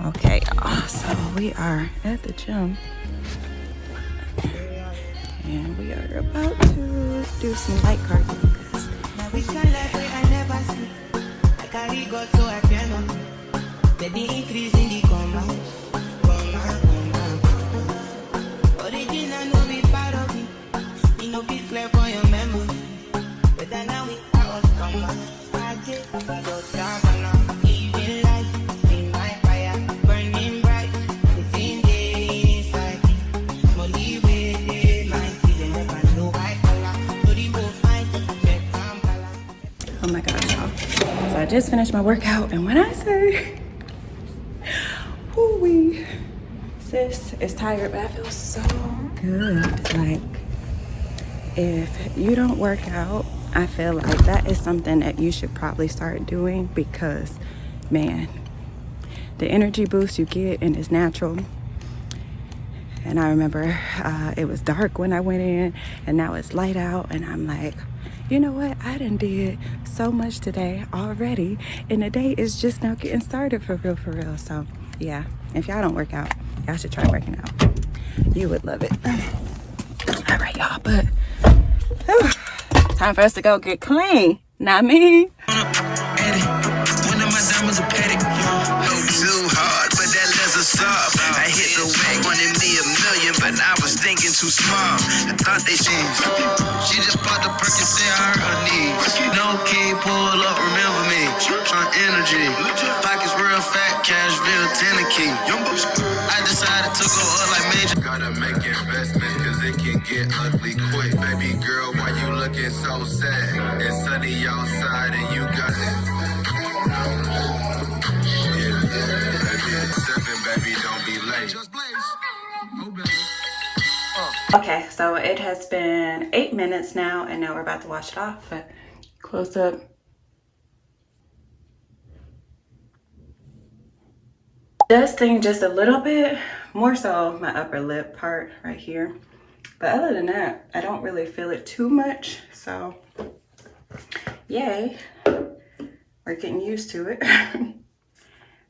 Okay, so we are at the gym and we are about to do some light cardio because we can let way I never see. I carry God so I cannot. Baby increase in the compound. Original no be part of me. You know be clear for your memory. But then now we are compound. I get your travel. Even life in my fire burning bright. It's in the inside. Molly with my feeling never know I color. Oh my gosh, y'all. So I just finished my workout, and when I say whoo-wee, sis is tired, but I feel so good. Like, if you don't work out, I feel like that is something that you should probably start doing because, man, the energy boost you get and it's natural. And I remember it was dark when I went in, and now it's light out, and I'm like, you know what? I done did so much today already, and the day is just now getting started for real. So yeah, if y'all don't work out, y'all should try working out. You would love it. All right, y'all, but time for us to go get clean. Not me. I hit the wag, wanted me $1 million, but I was thinking too small. I thought they changed. She just popped the perk and said I hurt her knees. No key, pull up, remember me. On energy, pockets real fat, Cashville, Tennessee. I decided to go up like major. Gotta make investments, cause it can get ugly quick. Baby girl, why you looking so sad? It's sunny outside and you got it. Okay, so it has been 8 minutes now, and now we're about to wash it off, but close up. Does sting just a little bit, more so my upper lip part right here. But other than that, I don't really feel it too much, so yay, we're getting used to it.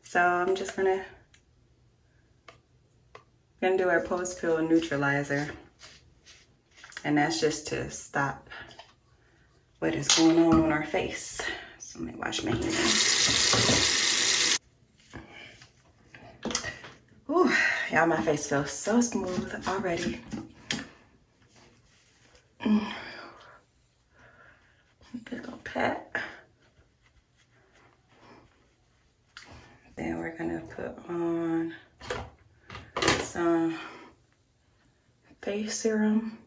So I'm just gonna do our post-pill neutralizer, and that's just to stop what is going on our face. So let me wash my hands. Ooh, y'all, my face feels so smooth already. Big old pat. Then we're gonna put on some face serum.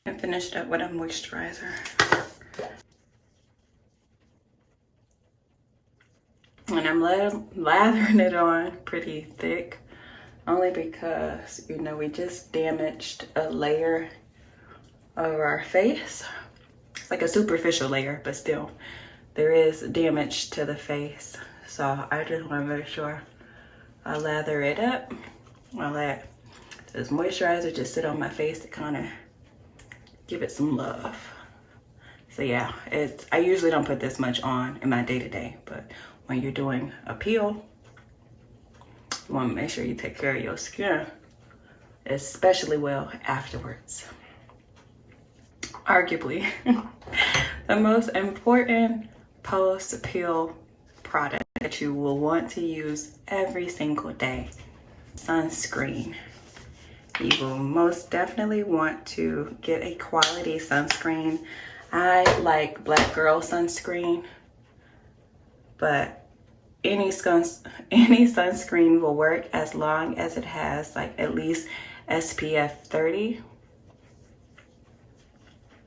And finish it up with a moisturizer. And I'm lathering it on pretty thick, only because, you know, we just damaged a layer of our face. It's like a superficial layer, but still there is damage to the face. So I just want to make sure I lather it up. I'll let this moisturizer just sit on my face to kind of give it some love. So yeah, I usually don't put this much on in my day-to-day, but when you're doing a peel, you want to make sure you take care of your skin, especially well afterwards. Arguably, the most important post-peel product that you will want to use every single day, sunscreen. You will most definitely want to get a quality sunscreen. I like Black Girl sunscreen, but any sunscreen will work as long as it has like at least SPF 30.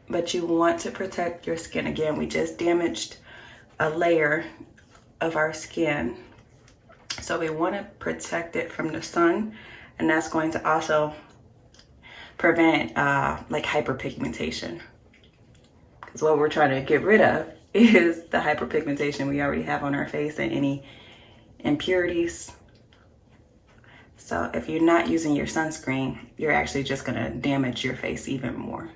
But you want to protect your skin. Again, we just damaged a layer of our skin, so we want to protect it from the sun, and that's going to also prevent like hyperpigmentation, because what we're trying to get rid of is the hyperpigmentation we already have on our face and any impurities. So if you're not using your sunscreen, you're actually just gonna damage your face even more.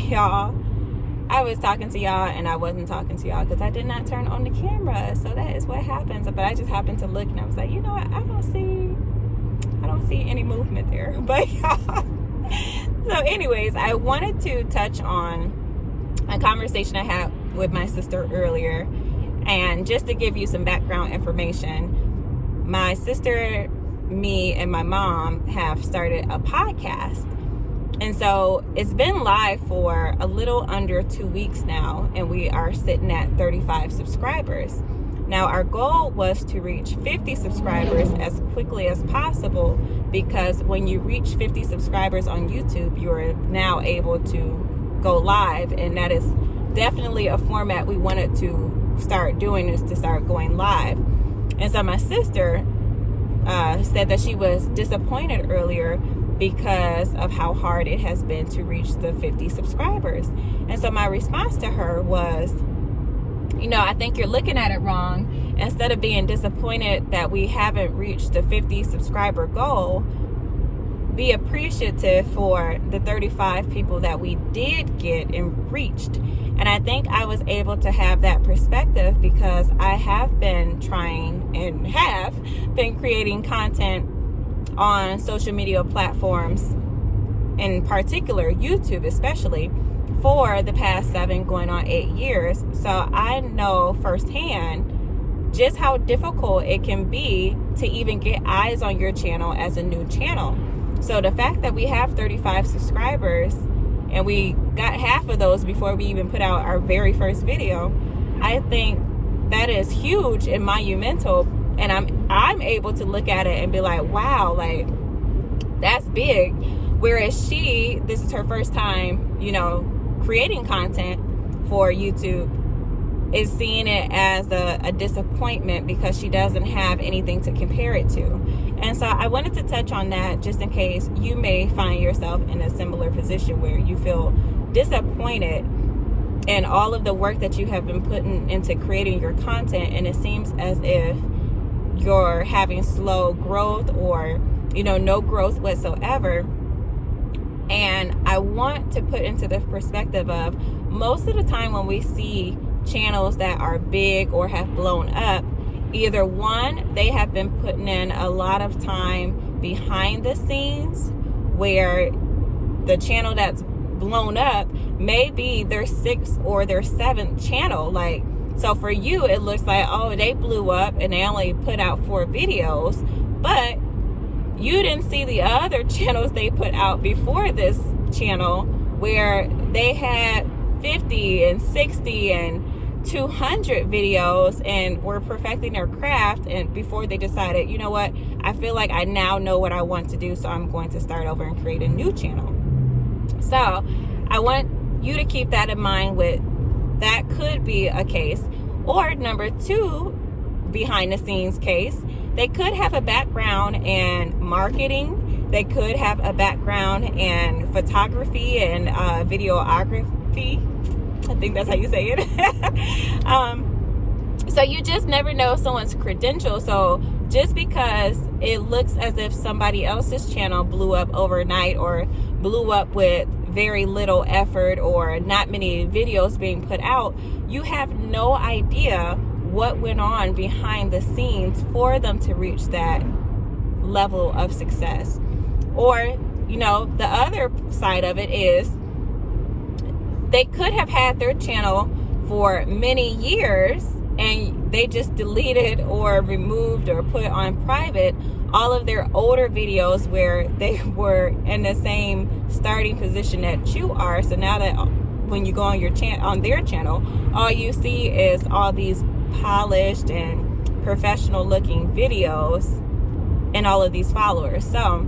y'all, I was talking to y'all and I wasn't talking to y'all because I did not turn on the camera. So that is what happens. But I just happened to look and I was like, you know what, I don't see any movement there. But y'all, so anyways, I wanted to touch on a conversation I had with my sister earlier. And just to give you some background information, my sister, me, and my mom have started a podcast. And so it's been live for a little under 2 weeks now, and we are sitting at 35 subscribers. Now, our goal was to reach 50 subscribers as quickly as possible, because when you reach 50 subscribers on YouTube, you're now able to go live, and that is definitely a format we wanted to start doing, is to start going live. And so my sister said that she was disappointed earlier because of how hard it has been to reach the 50 subscribers. And so my response to her was, you know, I think you're looking at it wrong. Instead of being disappointed that we haven't reached the 50 subscriber goal, be appreciative for the 35 people that we did get and reached. And I think I was able to have that perspective because I have been trying and have been creating content on social media platforms, in particular YouTube especially, for the past 7 going on 8 years. So I know firsthand just how difficult it can be to even get eyes on your channel as a new channel. So the fact that we have 35 subscribers and we got half of those before we even put out our very first video, I think that is huge and monumental. And I'm able to look at it and be like, wow, like that's big. Whereas this is her first time, you know, creating content for YouTube, is seeing it as a disappointment because she doesn't have anything to compare it to. And so I wanted to touch on that just in case you may find yourself in a similar position where you feel disappointed in all of the work that you have been putting into creating your content, and it seems as if you're having slow growth or, you know, no growth whatsoever. And I want to put into the perspective of, most of the time when we see channels that are big or have blown up, either one, they have been putting in a lot of time behind the scenes, where the channel that's blown up may be their 6th or their 7th channel. Like, so for you, it looks like, oh, they blew up and they only put out 4 videos, but you didn't see the other channels they put out before this channel, where they had 50 and 60 and 200 videos and were perfecting their craft, and before they decided, you know what, I feel like I now know what I want to do, so I'm going to start over and create a new channel. So I want you to keep that in mind. With that could be a case. Or number 2, behind the scenes case, they could have a background in marketing. They could have a background in photography and videography. I think that's how you say it. So you just never know someone's credentials. So just because it looks as if somebody else's channel blew up overnight, or blew up with very little effort, or not many videos being put out, you have no idea what went on behind the scenes for them to reach that level of success. Or, you know, the other side of it is, they could have had their channel for many years and they just deleted or removed or put on private all of their older videos where they were in the same starting position that you are. So now that when you go on on their channel, all you see is all these polished and professional looking videos and all of these followers. So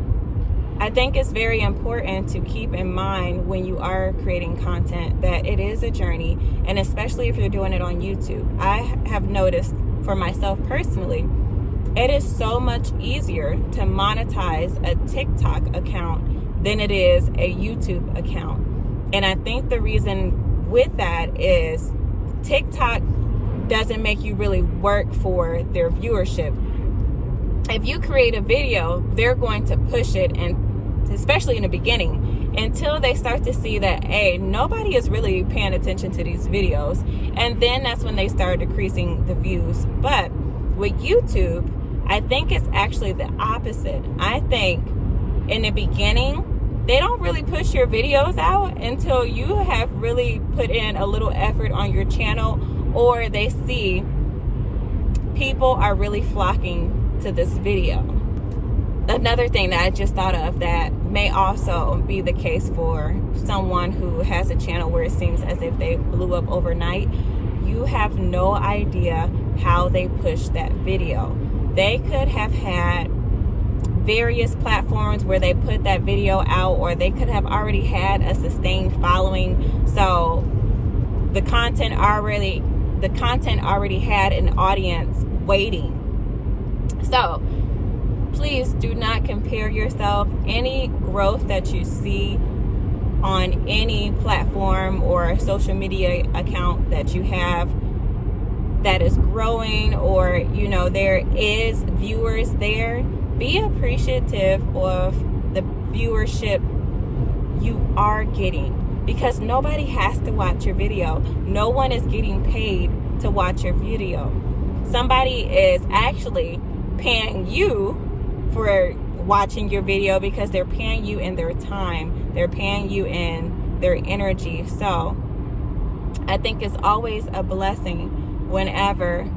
I think it's very important to keep in mind when you are creating content that it is a journey, and especially if you're doing it on YouTube. I have noticed for myself personally, it is so much easier to monetize a TikTok account than it is a YouTube account. And I think the reason with that is TikTok doesn't make you really work for their viewership. If you create a video, they're going to push it, and especially in the beginning, until they start to see that, hey, nobody is really paying attention to these videos. And then that's when they start decreasing the views. But with YouTube, I think it's actually the opposite. I think in the beginning, they don't really push your videos out until you have really put in a little effort on your channel, or they see people are really flocking to this video. Another thing that I just thought of that may also be the case for someone who has a channel where it seems as if they blew up overnight. You have no idea how they pushed that video. They could have had various platforms where they put that video out, or they could have already had a sustained following. So the content already had an audience waiting. So please do not compare yourself. Any growth that you see on any platform or social media account that you have that is growing, or you know there is viewers there, be appreciative of the viewership you are getting, because nobody has to watch your video. No one is getting paid to watch your video. Somebody is actually paying you for watching your video because they're paying you in their time, they're paying you in their energy. So I think it's always a blessing whenever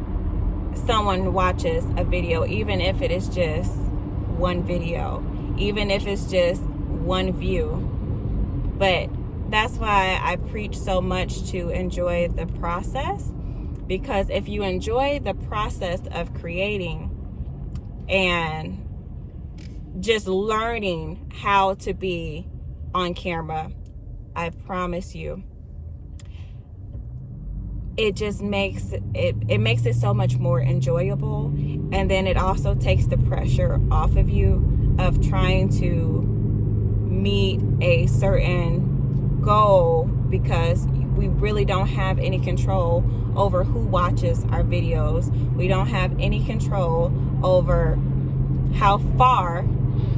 someone watches a video, even if it is just one video, even if it's just one view. But that's why I preach so much to enjoy the process, because if you enjoy the process of creating and just learning how to be on camera, I promise you, it just makes it so much more enjoyable. And then it also takes the pressure off of you of trying to meet a certain goal, because we really don't have any control over who watches our videos. We don't have any control over how far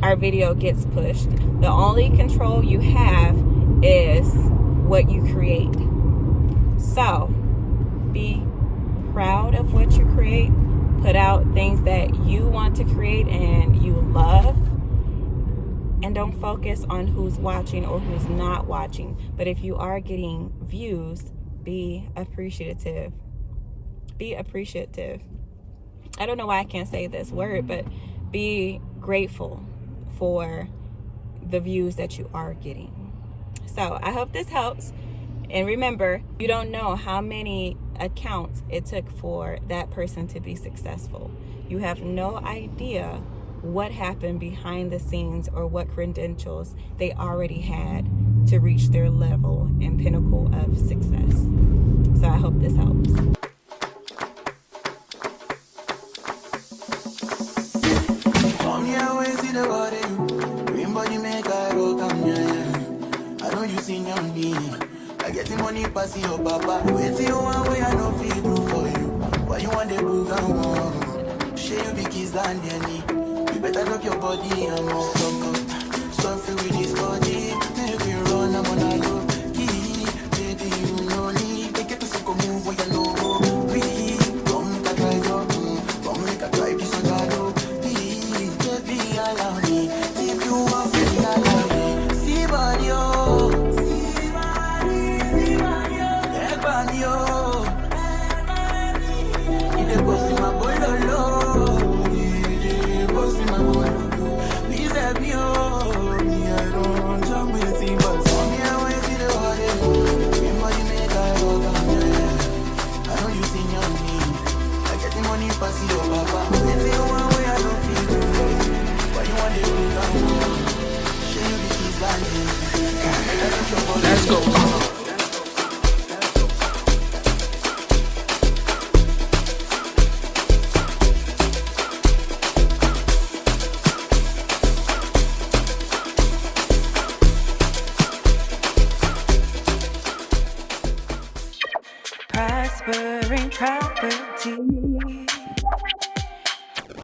our video gets pushed. The only control you have is what you create. So be proud of what you create. Put out things that you want to create and you love, and don't focus on who's watching or who's not watching. But if you are getting views, be appreciative. Be appreciative. I don't know why I can't say this word, but be grateful for the views that you are getting. So I hope this helps. And remember, you don't know how many accounts it took for that person to be successful. You have no idea what happened behind the scenes or what credentials they already had to reach their level and pinnacle of success. So I hope this helps. I get the money pass your papa. Wait till one way I don't feel do for you. Why you want the book and more? Share you big kids than any. You better drop your body and more. So free with this body. Make you run, I'm on a low key. Baby, you know me. Take it to some move where you know. Please, come make a drive up. Come make a drive this on the road. Please, baby, allow me. If you want me, allow me. See body, oh. Let's go. Prospering property.